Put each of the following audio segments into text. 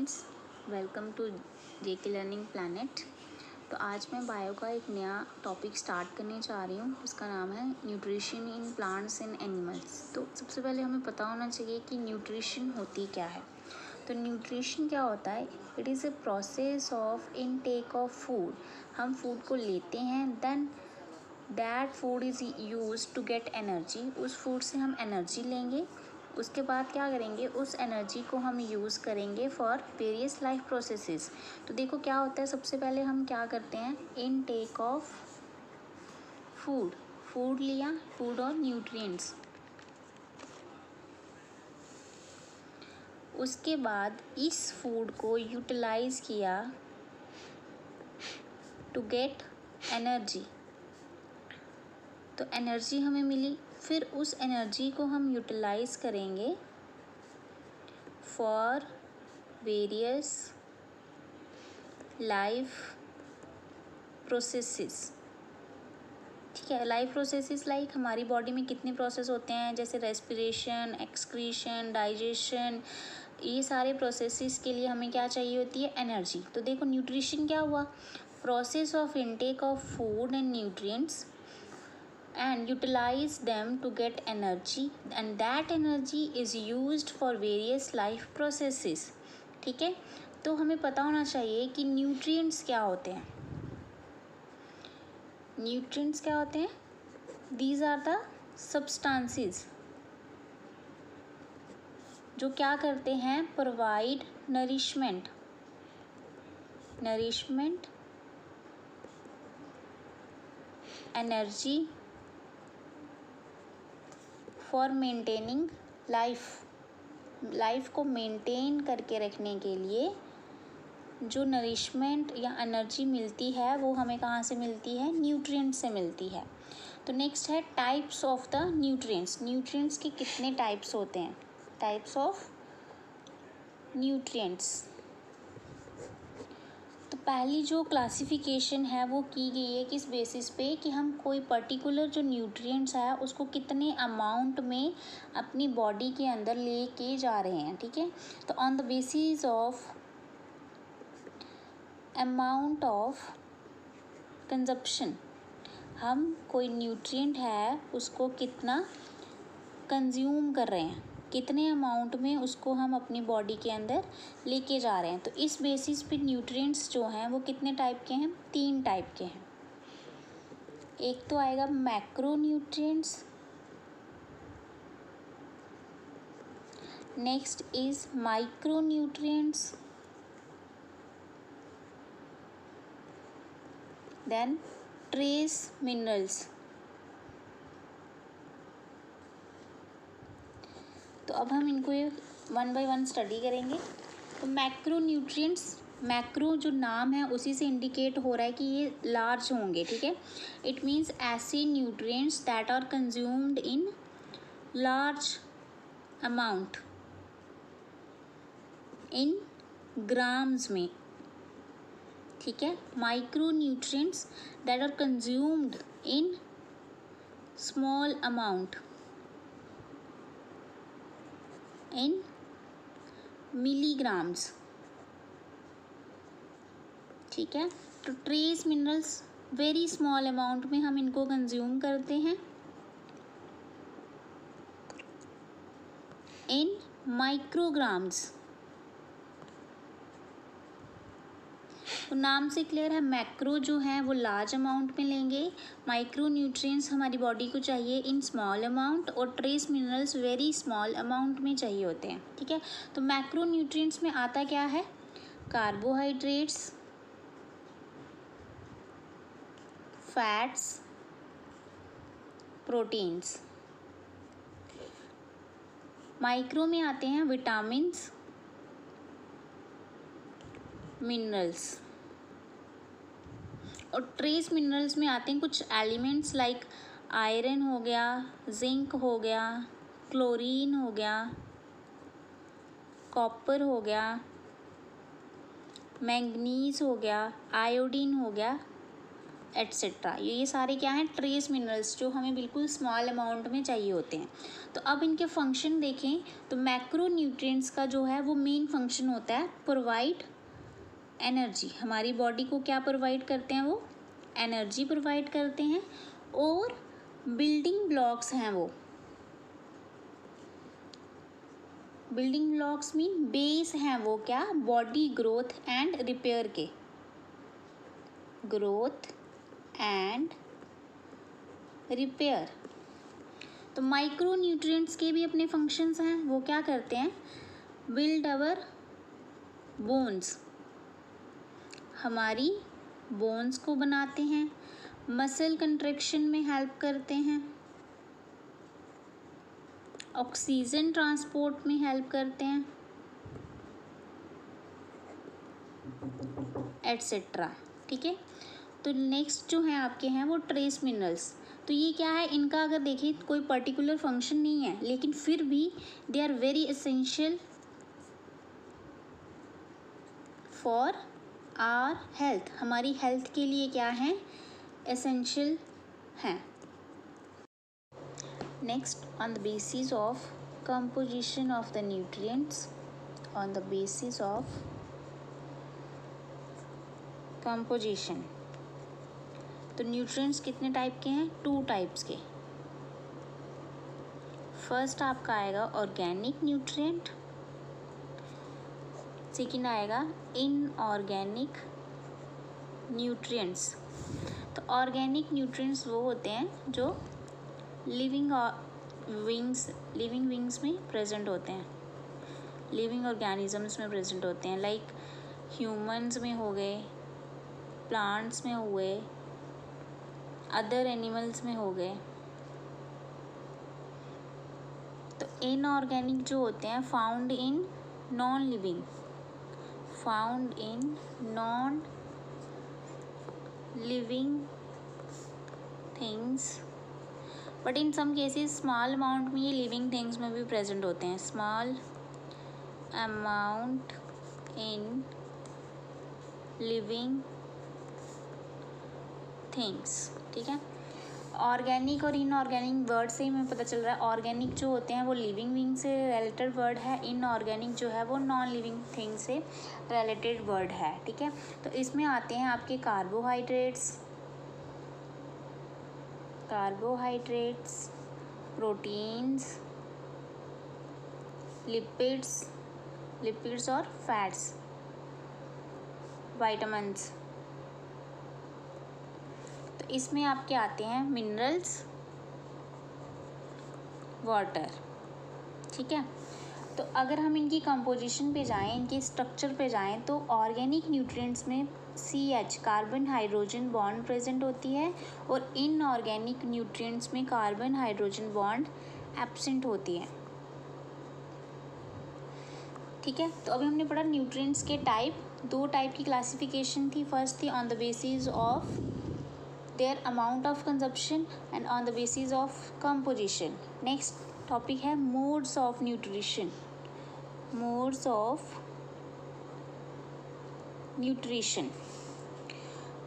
Friends, welcome to JK learning planet. तो आज मैं बायो का एक नया टॉपिक स्टार्ट करने जा रही हूँ जिसका नाम है nutrition in plants and animals. तो सबसे पहले हमें पता होना चाहिए कि न्यूट्रिशन होती क्या है। तो न्यूट्रिशन क्या होता है? It is a process of intake of food. हम फूड को लेते हैं, then that food is use to get energy. उस फूड से हम एनर्जी लेंगे, उसके बाद क्या करेंगे, उस एनर्जी को हम यूज़ करेंगे फॉर वेरियस लाइफ प्रोसेसेस। तो देखो क्या होता है, सबसे पहले हम क्या करते हैं, इनटेक ऑफ फूड। फूड लिया, फूड और न्यूट्रिएंट्स। उसके बाद इस फूड को यूटिलाइज किया टू गेट एनर्जी। तो एनर्जी हमें मिली, फिर उस एनर्जी को हम यूटिलाइज करेंगे फॉर वेरियस लाइफ प्रोसेसेस। ठीक है, लाइफ प्रोसेसेस लाइक हमारी बॉडी में कितने प्रोसेस होते हैं, जैसे रेस्पिरेशन, एक्सक्रीशन, डाइजेशन। ये सारे प्रोसेसेस के लिए हमें क्या चाहिए होती है, एनर्जी। तो देखो न्यूट्रिशन क्या हुआ, process of intake of food and nutrients and utilize them to get energy, and that energy is used for various life processes। ठीक है, तो हमें पता होना चाहिए कि न्यूट्रिएंट्स क्या होते हैं। न्यूट्रिएंट्स क्या होते हैं? दीज आर द सब्सटेंसेस जो क्या करते हैं, provide nourishment energy for maintaining life को मेंटेन करके रखने के लिए जो नरिशमेंट या एनर्जी मिलती है वो हमें कहाँ से मिलती है, न्यूट्रिएंट से मिलती है। तो नेक्स्ट है types of the nutrients. Nutrients के कितने टाइप्स होते हैं, टाइप्स ऑफ न्यूट्रिएंट्स। तो पहली जो क्लासिफिकेशन है वो की गई है किस बेसिस पे, कि हम कोई पर्टिकुलर जो न्यूट्रिएंट्स है उसको कितने अमाउंट में अपनी बॉडी के अंदर लेके जा रहे हैं। ठीक है, तो on the basis of amount of consumption, हम कोई न्यूट्रिएंट है उसको कितना कंज्यूम कर रहे हैं, कितने अमाउंट में उसको हम अपनी बॉडी के अंदर लेके जा रहे हैं। तो इस बेसिस पे न्यूट्रिएंट्स जो हैं वो कितने टाइप के हैं, 3 टाइप के हैं। एक तो आएगा macro nutrients, next is micro nutrients, then trace minerals. तो अब हम इनको ये 1 बाय 1 स्टडी करेंगे। तो मैक्रो न्यूट्रिएंट्स, मैक्रो जो नाम है उसी से इंडिकेट हो रहा है कि ये लार्ज होंगे। ठीक है, इट मीन्स ऐसे nutrients that are consumed in large amount in grams में। ठीक है, micro nutrients that are consumed in small amount in milligrams. ठीक है, तो trace minerals very small amount में हम इनको कंज्यूम करते हैं इन माइक्रोग्राम्स। तो नाम से क्लियर है, मैक्रो जो है वो लार्ज अमाउंट में लेंगे, माइक्रो न्यूट्रिएंट्स हमारी बॉडी को चाहिए इन स्मॉल अमाउंट, और trace minerals very small amount में चाहिए होते हैं। ठीक है, तो मैक्रो न्यूट्रिएंट्स में आता क्या है, कार्बोहाइड्रेट्स, फैट्स, प्रोटीन्स। माइक्रो में आते हैं विटामिन्स, मिनरल्स, और ट्रेस मिनरल्स में आते हैं कुछ एलिमेंट्स लाइक आयरन हो गया, जिंक हो गया, क्लोरीन हो गया, कॉपर हो गया, मैंगनीज हो गया, आयोडीन हो गया, एट्सेट्रा। ये सारे क्या हैं, ट्रेस मिनरल्स जो हमें बिल्कुल स्मॉल अमाउंट में चाहिए होते हैं। तो अब इनके फंक्शन देखें तो मैक्रो न्यूट्रिएंट्स का जो है वो मेन फंक्शन होता है प्रोवाइड एनर्जी। हमारी बॉडी को क्या प्रोवाइड करते हैं, वो एनर्जी प्रोवाइड करते हैं। और बिल्डिंग ब्लॉक्स हैं, वो बिल्डिंग ब्लॉक्स मीन बेस हैं, वो क्या, बॉडी ग्रोथ एंड रिपेयर के, ग्रोथ एंड रिपेयर। तो माइक्रो न्यूट्रिएंट्स के भी अपने फंक्शंस हैं, वो क्या करते हैं, बिल्ड अवर बोन्स, हमारी बोन्स को बनाते हैं, मसल कंट्रैक्शन में हेल्प करते हैं, ऑक्सीजन ट्रांसपोर्ट में हेल्प करते हैं, एट्सेट्रा। ठीक है, तो नेक्स्ट जो है आपके हैं वो ट्रेस मिनरल्स। तो ये क्या है, इनका अगर देखें कोई पर्टिकुलर फंक्शन नहीं है, लेकिन फिर भी they are very essential for our health, हमारी हेल्थ के लिए क्या है, एसेंशियल हैं। Next, on the basis of composition of the nutrients, on the basis of composition. तो न्यूट्रिएंट्स कितने टाइप के हैं, 2 टाइप्स के। फर्स्ट आपका आएगा ऑर्गेनिक न्यूट्रिएंट, सेकेंड आएगा इनऑर्गेनिक न्यूट्रिएंट्स। तो ऑर्गेनिक न्यूट्रिएंट्स वो होते हैं जो लिविंग विंग्स में प्रेजेंट होते हैं, लिविंग ऑर्गेनिजम्स में प्रेजेंट होते हैं, लाइक ह्यूमंस में हो गए, प्लांट्स में हुए, अदर एनिमल्स में हो गए। तो इनऑर्गेनिक जो होते हैं found in non living things, but in some cases small amount में ये लिविंग थिंग्स में भी प्रेजेंट होते हैं, small amount in living things. ठीक है, ऑर्गेनिक और इनऑर्गेनिक वर्ड से ही हमें पता चल रहा है, ऑर्गेनिक जो होते हैं वो लिविंग विंग से रिलेटेड वर्ड है, इनऑर्गेनिक जो है वो नॉन लिविंग थिंग से रिलेटेड वर्ड है। ठीक है, तो इसमें आते हैं आपके कार्बोहाइड्रेट्स, प्रोटीन्स, लिपिड्स और फैट्स, विटामिन्स। तो इसमें आपके आते हैं मिनरल्स, वाटर। ठीक है, तो अगर हम इनकी कंपोजिशन पे जाएं, इनके स्ट्रक्चर पे जाएं, तो ऑर्गेनिक न्यूट्रिएंट्स में CH carbon hydrogen bond present होती है, और इनऑर्गेनिक न्यूट्रिएंट्स में कार्बन हाइड्रोजन बॉन्ड एब्सेंट होती है। ठीक है, तो अभी हमने पढ़ा न्यूट्रिएंट्स के टाइप, 2 टाइप की क्लासिफिकेशन थी। फर्स्ट थी on the basis of their amount of consumption and on the basis of composition. Next topic है मोड्स ऑफ न्यूट्रिशन,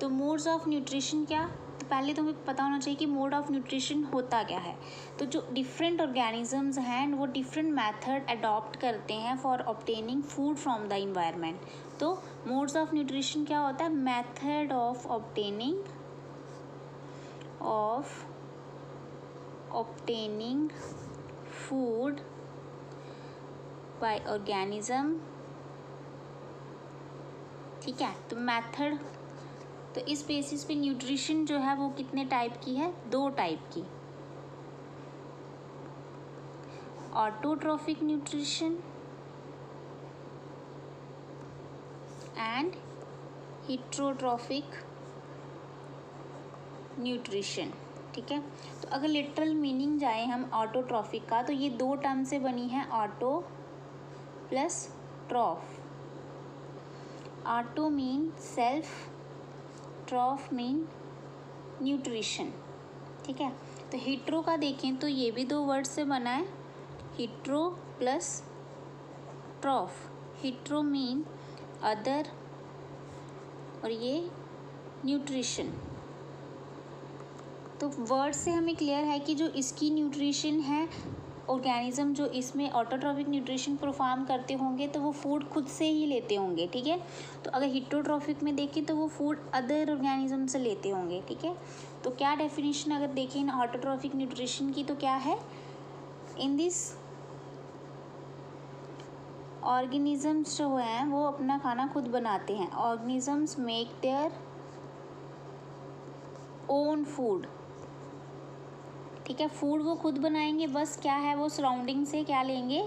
तो मोड्स ऑफ न्यूट्रिशन क्या, तो पहले तो हमें पता होना चाहिए कि मोड ऑफ न्यूट्रिशन होता क्या है। तो जो डिफरेंट ऑर्गेनिजम्स हैं वो डिफरेंट मेथड अडॉप्ट करते हैं for obtaining food from the environment. तो मोड्स ऑफ न्यूट्रिशन क्या होता है, method of obtaining food by organism. ठीक है, तो मेथड, तो इस बेसिस पे न्यूट्रिशन जो है वो कितने टाइप की है, 2 टाइप की, autotrophic nutrition and heterotrophic nutrition. ठीक है, तो अगर लिटरल मीनिंग जाए हम ऑटोट्रॉफिक का, तो ये 2 टर्म से बनी है, auto plus ट्रॉफ। Auto mean self, ट्रॉफ mean nutrition. ठीक है, तो हेट्रो का देखें तो ये भी 2 वर्ड से बना है, hetero plus ट्रॉफ। Hetero mean other और ये न्यूट्रिशन। तो वर्ड से हमें क्लियर है कि जो इसकी न्यूट्रिशन है, ऑर्गेनिज्म जो इसमें ऑटोट्रॉफिक न्यूट्रिशन परफॉर्म करते होंगे तो वो फूड खुद से ही लेते होंगे, ठीक है। तो अगर हिटोट्रॉफिक में देखें तो वो फूड अदर ऑर्गेनिज्म से लेते होंगे, ठीक है। तो क्या डेफिनेशन अगर देखें इन ऑटोट्रॉफिक न्यूट्रिशन की तो क्या है, इन दिस ऑर्गेनिजम्स जो हैं वो अपना खाना खुद बनाते हैं। Organisms make their own food, ठीक है। फूड वो खुद बनाएंगे, बस क्या है वो सराउंडिंग से क्या लेंगे,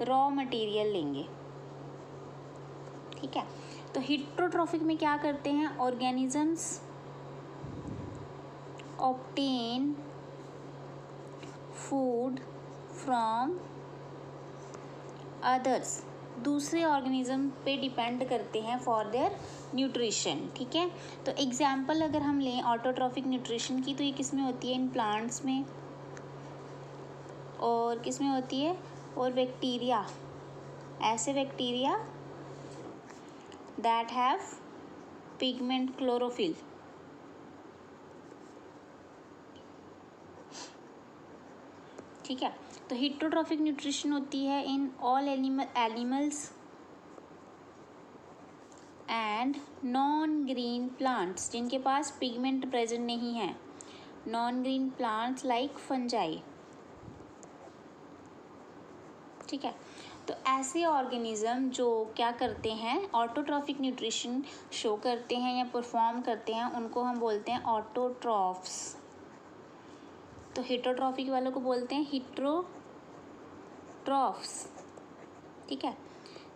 रॉ मटेरियल लेंगे, ठीक है। तो हिटोट्रॉफिक में क्या करते हैं, organisms obtain food from others, दूसरे ऑर्गेनिज्म पे डिपेंड करते हैं फॉर देयर न्यूट्रिशन, ठीक है। तो एग्जाम्पल अगर हम लें ऑटोट्रॉफिक न्यूट्रिशन की तो ये किस में होती है, इन प्लांट्स में, और किस में होती है, और बैक्टीरिया, ऐसे bacteria that have pigment chlorophyll, ठीक है। तो हिटोट्रॉफिक न्यूट्रिशन होती है in all animals and non green plants, जिनके पास पिगमेंट प्रेजेंट नहीं है, non green plants like fungi, ठीक है। तो ऐसे ऑर्गेनिज्म जो क्या करते हैं, ऑटोट्रॉफिक न्यूट्रिशन शो करते हैं या परफॉर्म करते हैं, उनको हम बोलते हैं ऑटोट्रॉफ्स। तो हिटोट्रॉफिक वालों को बोलते हैं हिटरोट्रॉफ्स, ठीक है।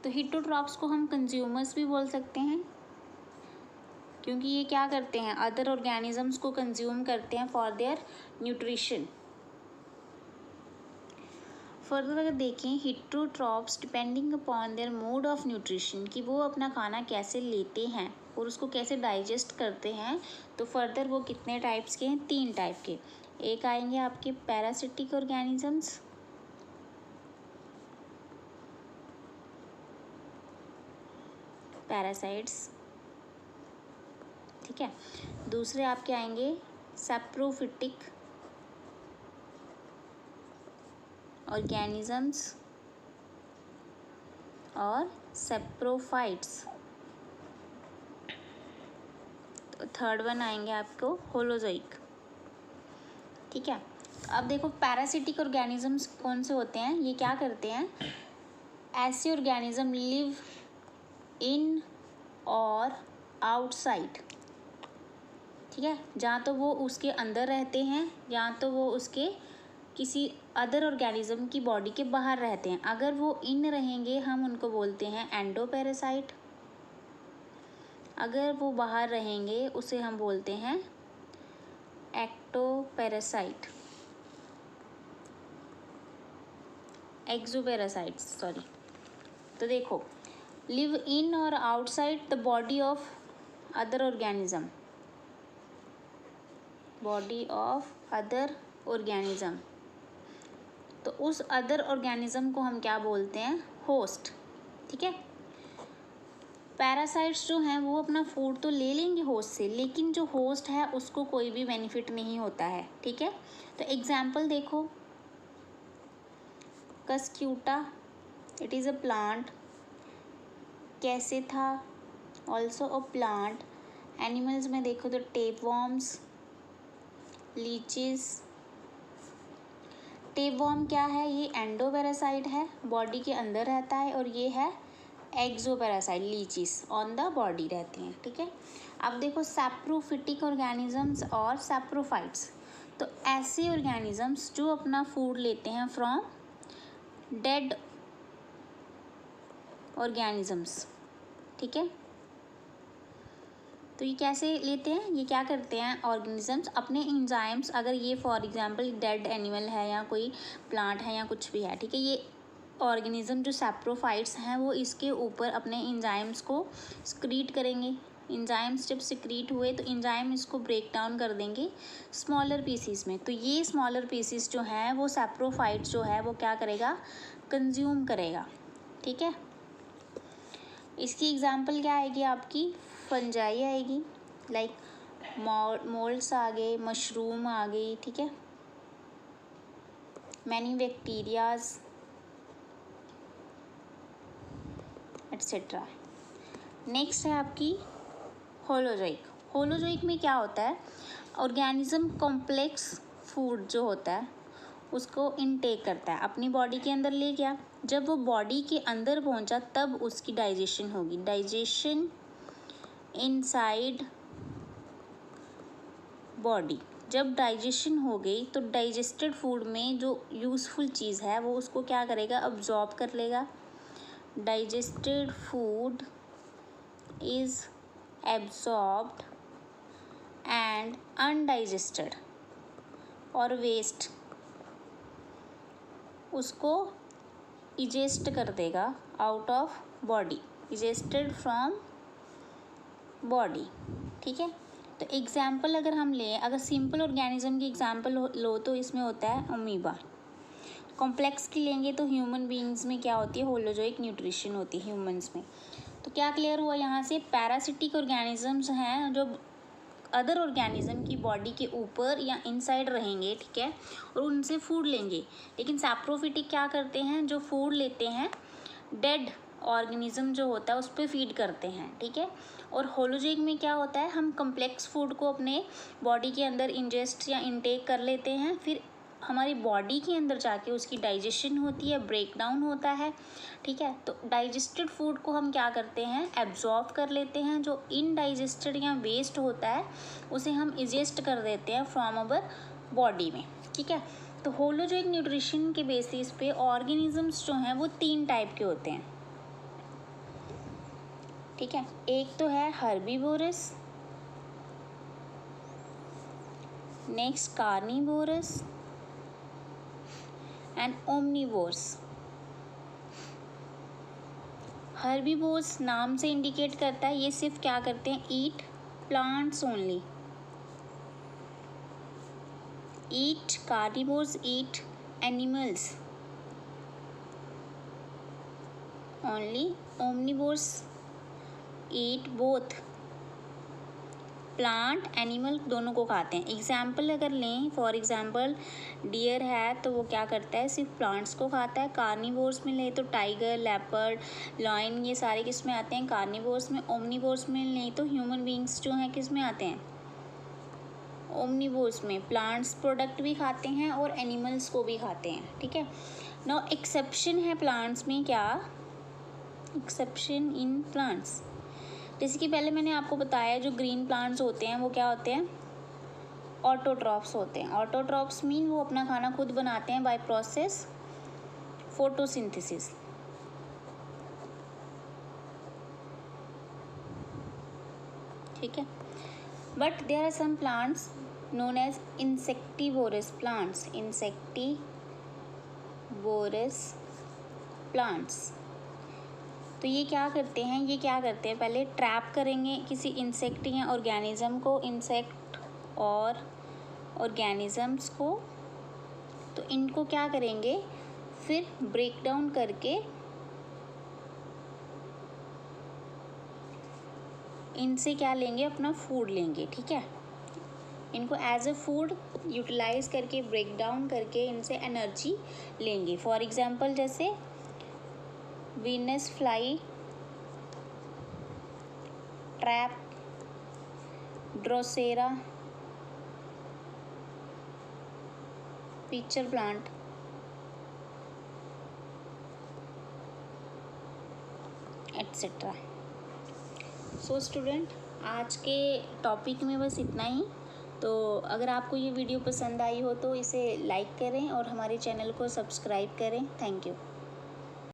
तो हिटोट्रॉफ्स को हम कंज्यूमर्स भी बोल सकते हैं, क्योंकि ये क्या करते हैं, अदर ऑर्गेनिजम्स को कंज्यूम करते हैं फॉर देयर न्यूट्रिशन। फर्दर अगर देखें, heterotrophs depending upon their mode of nutrition, कि वो अपना खाना कैसे लेते हैं और उसको कैसे डाइजेस्ट करते हैं, तो फर्दर वो कितने टाइप्स के हैं, 3 टाइप के। एक आएंगे आपके पैरासिटिक ऑर्गेनिजम्स, पैरासाइट्स, ठीक है। दूसरे आपके आएंगे सैप्रोफिटिक ऑर्गेनिजम्स और सैप्रोफाइट्स। तो थर्ड वन आएंगे आपको होलोजोइक, ठीक है। अब देखो पैरासिटिक ऑर्गेनिजम्स कौन से होते हैं, ये क्या करते हैं, ऐसे ऑर्गेनिज्म लिव इन और आउटसाइड, ठीक है। जहाँ तो वो उसके अंदर रहते हैं, या तो वो उसके किसी अदर ऑर्गेनिज्म की बॉडी के बाहर रहते हैं। अगर वो इन रहेंगे हम उनको बोलते हैं एंडोपैरासाइट, अगर वो बाहर रहेंगे उसे हम बोलते हैं एक्टोपैरासाइट, एक्सोपैरासाइट्स, सॉरी। तो देखो, लिव इन और outside the body of other organism, body of other organism, तो उस अदर ऑर्गेनिज्म को हम क्या बोलते हैं, होस्ट, ठीक है। पैरासाइट्स जो हैं वो अपना फूड तो ले लेंगे होस्ट से, लेकिन जो होस्ट है उसको कोई भी बेनिफिट नहीं होता है, ठीक है। तो एग्जाम्पल देखो, cuscuta, it is a plant, cassytha also a plant. Animals में देखो तो टेपवॉर्म्स, लीचेस। टेपवॉर्म क्या है, ये एंडोपैरासाइट है, बॉडी के अंदर रहता है, और ये है एक्सोपैरासाइट, लीचीज ऑन द बॉडी रहते हैं, ठीक है। अब देखो सैप्रोफिटिक ऑर्गेनिजम्स और सैप्रोफाइट्स, तो ऐसे ऑर्गेनिजम्स जो अपना फूड लेते हैं फ्रॉम डेड ऑर्गेनिजम्स, ठीक है। तो ये कैसे लेते हैं, ये क्या करते हैं, ऑर्गेनिजम्स अपने एंजाइम्स, अगर ये फॉर एग्जांपल डेड एनिमल है या कोई प्लांट है या कुछ भी है, ठीक है, ये ऑर्गेनिज्म जो सैप्रोफाइट्स हैं वो इसके ऊपर अपने एंजाइम्स को स्क्रीट करेंगे। एंजाइम्स जब सिक्रीट हुए तो एंजाइम इसको ब्रेक डाउन कर देंगे स्मॉलर पीसीस में। तो ये स्मॉलर पीसीस जो हैं वो सैप्रोफाइट्स जो है वो क्या करेगा, कंज्यूम करेगा, ठीक है। इसकी एग्जांपल क्या आएगी आपकी, फंजाई आएगी, लाइक मोल्ड्स आ गए, मशरूम आ गई, ठीक है, मैनी बैक्टीरियाज एट्सेट्रा। नेक्स्ट है आपकी होलोजोइक। होलोजोइक में क्या होता है, ऑर्गेनिज्म कॉम्प्लेक्स फूड जो होता है उसको इनटेक करता है, अपनी बॉडी के अंदर ले गया, जब वो बॉडी के अंदर पहुंचा तब उसकी डाइजेशन होगी। डाइजेशन इनसाइड बॉडी, जब डाइजेशन हो गई तो डाइजेस्टेड फूड में जो यूज़फुल चीज़ है वो उसको क्या करेगा, अब्जॉर्ब कर लेगा। Digested food is absorbed and undigested और वेस्ट उसको इजेस्ट कर देगा out of body, egested from body, ठीक है। तो एग्जाम्पल अगर हम लें, अगर सिंपल ऑर्गेनिज्म की एग्जाम्पल लो तो इसमें होता है अमीबा। कॉम्प्लेक्स की लेंगे तो ह्यूमन बीइंग्स में क्या होती है, होलोजोइक न्यूट्रिशन होती है ह्यूमंस में। तो क्या क्लियर हुआ यहाँ से, पैरासिटिक ऑर्गेनिजम्स हैं जो अदर ऑर्गेनिज्म की बॉडी के ऊपर या इनसाइड रहेंगे, ठीक है, और उनसे फूड लेंगे। लेकिन सैप्रोफिटिक क्या करते हैं, जो फूड लेते हैं डेड ऑर्गेनिज्म जो होता है उस पर फीड करते हैं, ठीक है। और होलोजोइक में क्या होता है, हम कम्प्लेक्स फूड को अपने बॉडी के अंदर इंजेस्ट या इनटेक कर लेते हैं, फिर हमारी बॉडी के अंदर जाके उसकी डाइजेशन होती है, ब्रेक डाउन होता है, ठीक है। तो डाइजेस्टेड फूड को हम क्या करते हैं, एब्जॉर्ब कर लेते हैं, जो इनडाइजेस्टेड या वेस्ट होता है उसे हम इजेस्ट कर देते हैं फ्रॉम अवर बॉडी में, ठीक है। तो होलोजोइक न्यूट्रिशन के बेसिस पे ऑर्गेनिजम्स जो हैं वो 3 टाइप के होते हैं, ठीक है। एक तो है herbivorous, next carnivorous and omnivorous. Herbivorous नाम से इंडिकेट करता है ये सिर्फ क्या करते हैं, eat plants only. Eat carnivorous eat animals only, omnivorous eat both plant animal, दोनों को खाते हैं। एग्जाम्पल अगर लें, फॉर एग्जाम्पल डियर है तो वो क्या करता है, सिर्फ प्लांट्स को खाता है। कार्निवोर्स में ले तो टाइगर, लेपर्ड, लॉयन, ये सारे किस में आते हैं, कार्निवोर्स में। ओमनिवोर्स में ले तो ह्यूमन बींग्स जो हैं किस में आते हैं, ओमनिवोर्स में। प्लांट्स प्रोडक्ट भी खाते हैं और एनिमल्स को भी खाते हैं, ठीक है। नाउ एक्सेप्शन है प्लांट्स में, क्या एक्सेप्शन इन प्लांट्स, जैसे कि पहले मैंने आपको बताया जो ग्रीन प्लांट्स होते हैं वो क्या होते हैं, ऑटोट्रॉफ्स होते हैं। ऑटोट्रॉफ्स मीन वो अपना खाना खुद बनाते हैं बाय प्रोसेस फोटोसिंथेसिस, ठीक है। But there are some plants known as insectivorous plants, insectivorous plants. तो ये क्या करते हैं, पहले ट्रैप करेंगे किसी इंसेक्ट या ऑर्गेनिज्म को, इंसेक्ट और ऑर्गेनिजम्स को। तो इनको क्या करेंगे, फिर ब्रेक डाउन करके इनसे क्या लेंगे, अपना फूड लेंगे, ठीक है। इनको एज अ फूड यूटिलाइज करके, ब्रेक डाउन करके इनसे एनर्जी लेंगे। फॉर एग्जांपल जैसे Venus fly trap, Drosera, pitcher plant, etcetera. So student, आज के टॉपिक में बस इतना ही। तो अगर आपको ये वीडियो पसंद आई हो तो इसे लाइक करें और हमारे चैनल को सब्सक्राइब करें। Thank you.